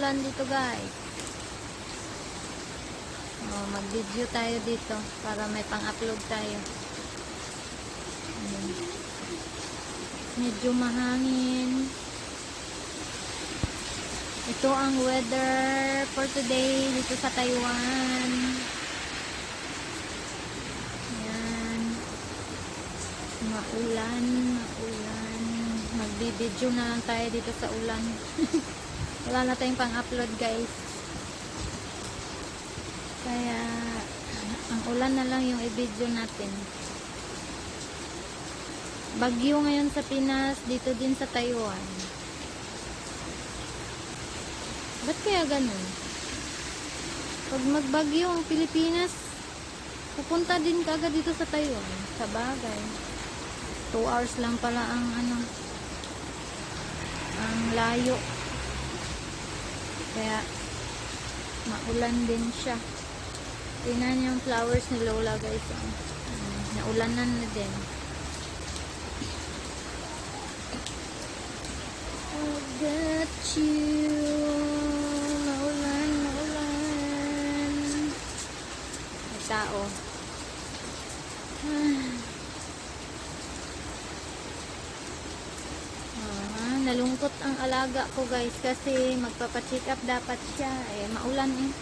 umuulan dito guys. Mag-video tayo dito para may pang-upload tayo. Medyo mahangin. Ito ang weather for today dito sa Taiwan. Yan. Maulan. Magbibideo na lang tayo dito sa ulan. Wala na tayong pang-upload guys. Kaya ang ulan na lang yung i-video natin. Bagyo ngayon sa Pinas, dito din sa Taiwan. Ba't kaya ganun? Pag magbagyo ang Pilipinas, pupunta din kaagad dito sa Taiwan. Sa bagay. 2 hours lang pala ang ang layo. Kaya maulan din siya. Tingnan yung flowers ni Lola guys. Naulanan na din. I got you. Maulan. May tao. Nalungkot ang alaga ko guys kasi magpapacheck up dapat siya. Maulan eh.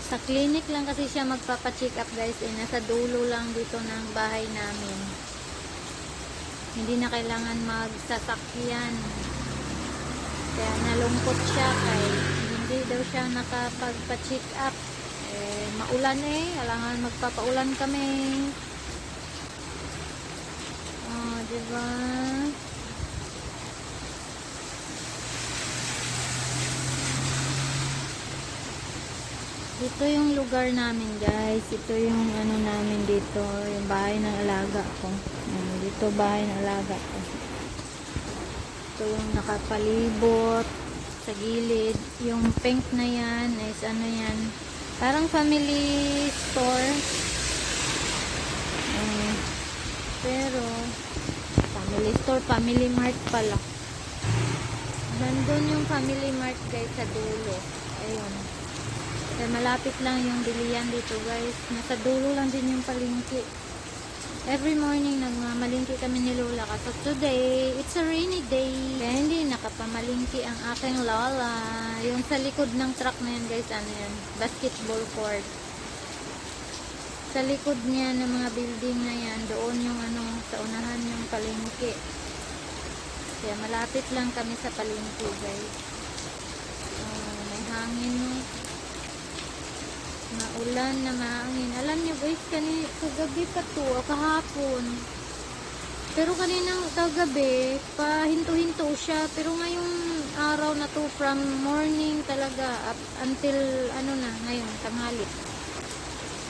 Sa clinic lang kasi siya magpapacheck up guys. Nasa dulo lang dito ng bahay namin. Hindi na kailangan magsasakyan. Kaya nalungkot siya kay hindi daw siya nakapagpa-check up. Maulan eh. Kailangan magpapaulan kami. Diba? Ito yung lugar namin guys. Ito yung namin dito. Yung bahay ng alaga ko. Dito bahay ng alaga ko. Ito yung nakapalibot sa gilid. Yung pink na yan is yan. Parang family store. Pero family store, family mart pala. Nandun yung family mart guys sa dulo. Ayun. Kaya malapit lang yung bilihan dito guys. Nasa dulo lang din yung palengke. Every morning nagmamalingki kami ni Lola. Kasi today, it's a rainy day. Kaya hindi nakapamalingki ang aking Lola. Yung sa likod ng truck na yan guys, yan? Basketball court. Sa likod niya ng mga building na yan, doon yung sa unahan yung palengke. Kaya malapit lang kami sa palengke guys. May hangin no. Maulan na mahangin. Alam niyo guys, kagabi pa to, kahapon. Pero kaninang kagabi, pahinto-hinto siya. Pero ngayong araw na to, from morning talaga, up until ngayon, tanghali.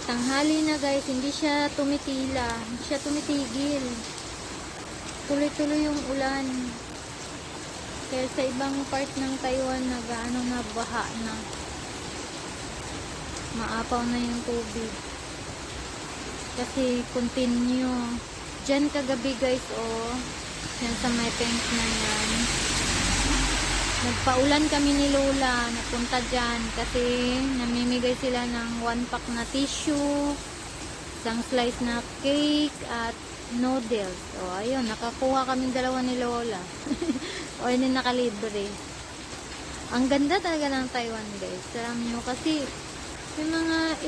Tanghali na guys, hindi siya tumitila. Hindi siya tumitigil. Tuloy-tuloy yung ulan. Kaya sa ibang part ng Taiwan, na baha na. Maapaw na yung tubig kasi continue dyan kagabi guys yan sa may pink na yan nagpaulan kami ni Lola napunta dyan kasi namimigay sila ng 1 pack na tissue, isang slice na cake at noodles. Ayun, nakakuha kami dalawa ni Lola. Hindi nakalibre. Ang ganda talaga ng Taiwan guys. Alam nyo kasi yung mga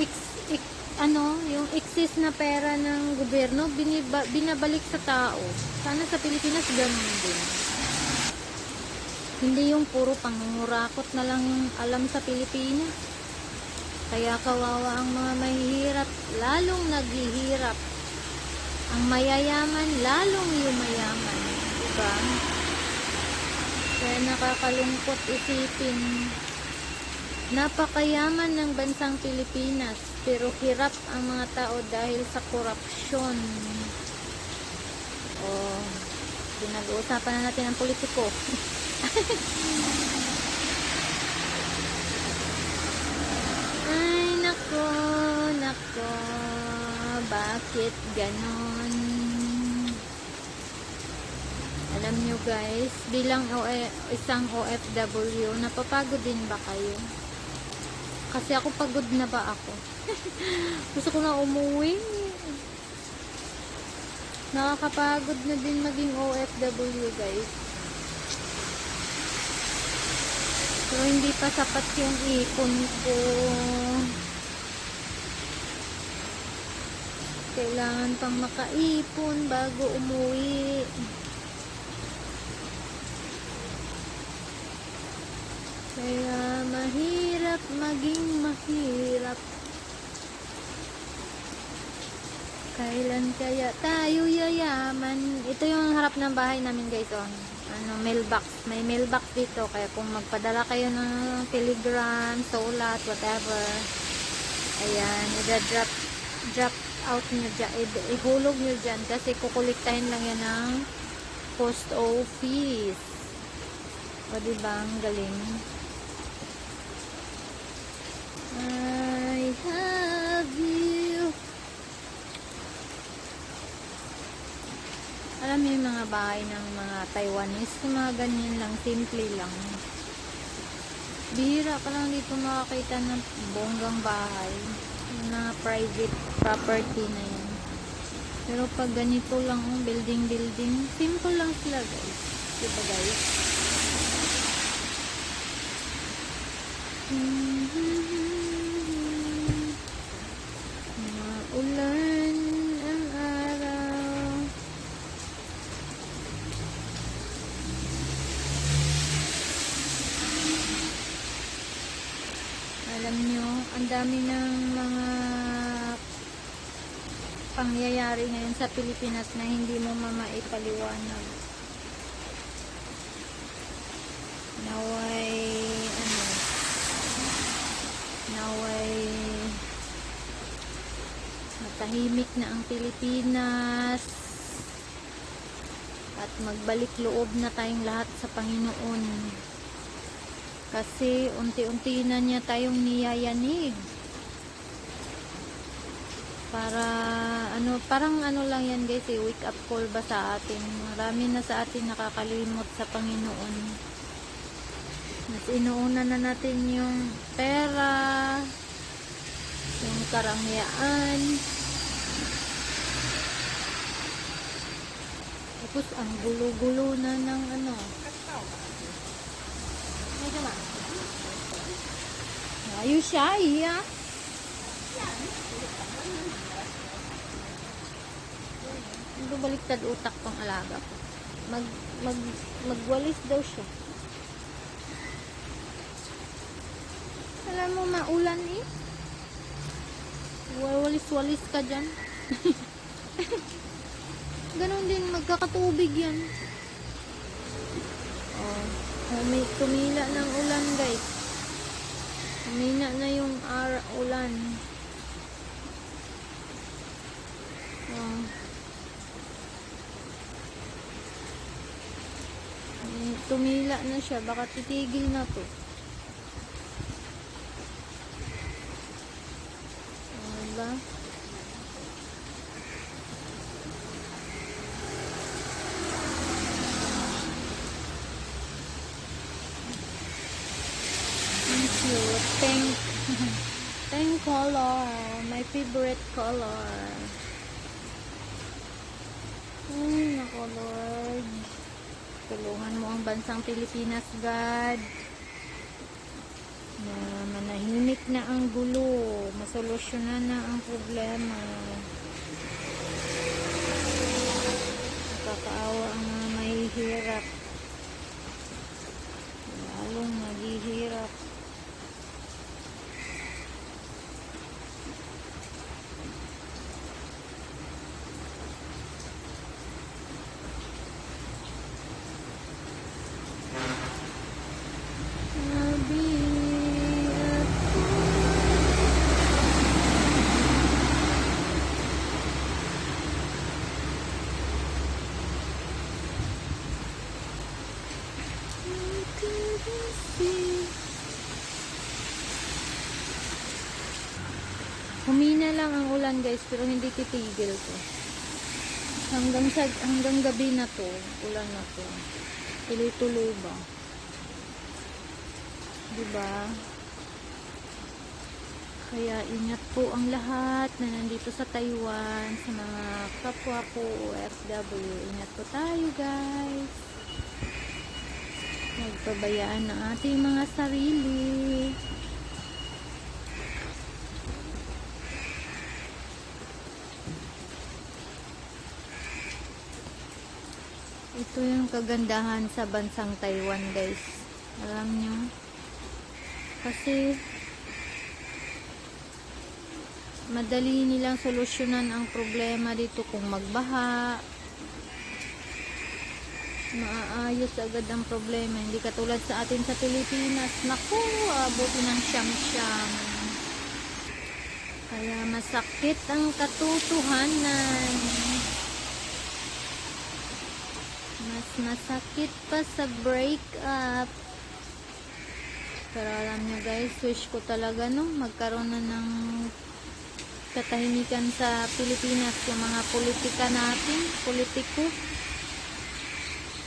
yung excess na pera ng gobyerno binabalik sa tao. Sana sa Pilipinas ganun din. Hindi yung puro pangungurakot na lang yung alam sa Pilipinas. Kaya kawawa ang mga mahihirap, lalong naghihirap. Ang mayayaman, lalong yumayaman. Diba? Kaya nakakalungkot isipin. Napakayaman ng bansang Pilipinas, pero hirap ang mga tao dahil sa korupsyon. Pinag-uusapan na natin ang politiko. Ay, nako, bakit ganon? Alam nyo guys, bilang isang OFW, napapagod din ba kayo? Kasi ako pagod na ba ako? Gusto ko na umuwi. Nakakapagod na din maging OFW guys. Pero hindi pa sapat yung ipon ko. Kailangan pang makaipon bago umuwi. Kaya mahirap maging mahirap. Kailan kaya tayo yayaman? Ito yung harap ng bahay namin guys. Oh. Ano, mailbox. May mailbox dito. Kaya kung magpadala kayo ng telegram, sulat, whatever. Ayan, drop out nyo dyan. Ihulog nyo dyan. Kasi kukuliktahin lang yan ng post office. O diba? Ang galing. I have you. Alam mo yung mga bahay ng mga Taiwanese, mga ganyan lang, simple lang. Bihira ka lang dito makakita ng bonggang bahay, yung mga private property na yan. Pero pag ganito lang, building, simple lang sila guys. Diba guys? Ulan ang araw. Alam nyo, ang dami ng mga pangyayari ngayon sa Pilipinas na hindi mo maipaliwanag. Naway matahimik na ang Pilipinas at magbalik loob na tayong lahat sa Panginoon. Kasi unti-unti na niya tayong niyayanig. Parang lang yan guys, wake up call ba sa atin. Marami na sa atin nakakalimot sa Panginoon. Mas inuuna na natin yung pera, yung karangyaan. Tapos ang gulo-gulo na ng ano. Ayos siya, iya. Baliktad utak pang alaga ko. Magwalis daw siya. Alam mo, maulan eh. Walis-walis ka dyan. Ganon din, magkakatubig yan. May tumila ng ulan guys. Humina na yung ulan. Tumila na siya, baka titigil na to. Diba? Pink color, my favorite color. Ay, nako Lord. Tulungan mo ang bansang Pilipinas, God. Na manahimik na ang gulo, masolusyonan na ang problema. Nakakaawa ang mga mahihirap. Lalong maghihirap. Humina lang ang ulan guys, pero hindi titigil to. Hanggang gabi na to, ulan na to. Tuloy-tuloy ba? Diba? Kaya ingat po ang lahat na nandito sa Taiwan, sa mga kapwa ko OFW. Ingat po tayo, guys. Magpabayaan ng ating mga sarili. Ito yung kagandahan sa bansang Taiwan, guys. Alam nyo? Kasi madali nilang solusyonan ang problema dito kung magbaha. Maaayos agad ang problema. Hindi katulad sa atin sa Pilipinas. Naku, abuti ng siyam-siyam. Kaya masakit ang katotohanan. Mas masakit pa sa breakup. Pero alam nyo guys, wish ko talaga no, magkaroon na ng katahimikan sa Pilipinas. Yung mga politika natin, politiko.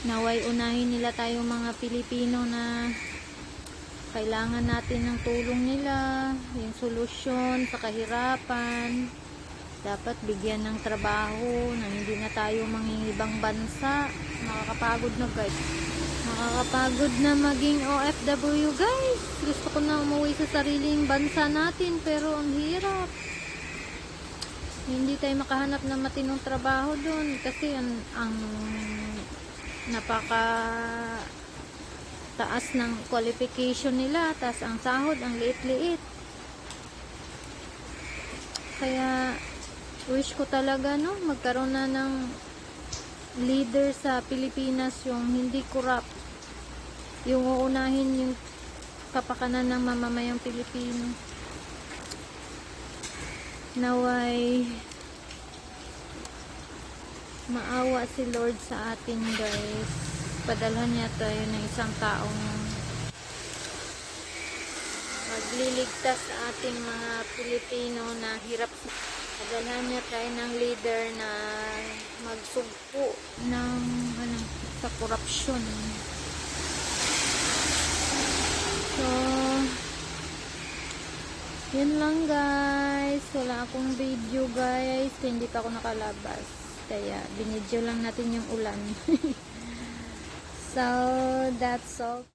Naway unahin nila tayong mga Pilipino na kailangan natin ng tulong nila, yung solusyon sa kahirapan. Dapat bigyan ng trabaho na hindi na tayo mangingibang bansa. Nakakapagod na guys. Nakakapagod na maging OFW guys. Gusto ko na umuwi sa sariling bansa natin pero ang hirap. Hindi tayo makahanap ng matinong trabaho doon kasi ang napaka taas ng qualification nila, taas ang sahod, ang liit-liit. Kaya wish ko talaga no, magkaroon na ng leader sa Pilipinas yung hindi corrupt, yung uunahin yung kapakanan ng mamamayang Pilipino. Naway maawa si Lord sa atin guys. Padalhan niya tayo ng isang taong magliligtas sa ating mga Pilipino na hirap. Padalhan niya tayo ng leader na magsugpo ng sa korupsyon. So yun lang guys. Wala akong video guys. Hindi pa ako nakalabas. Kaya binidyo lang natin yung ulan. So that's all.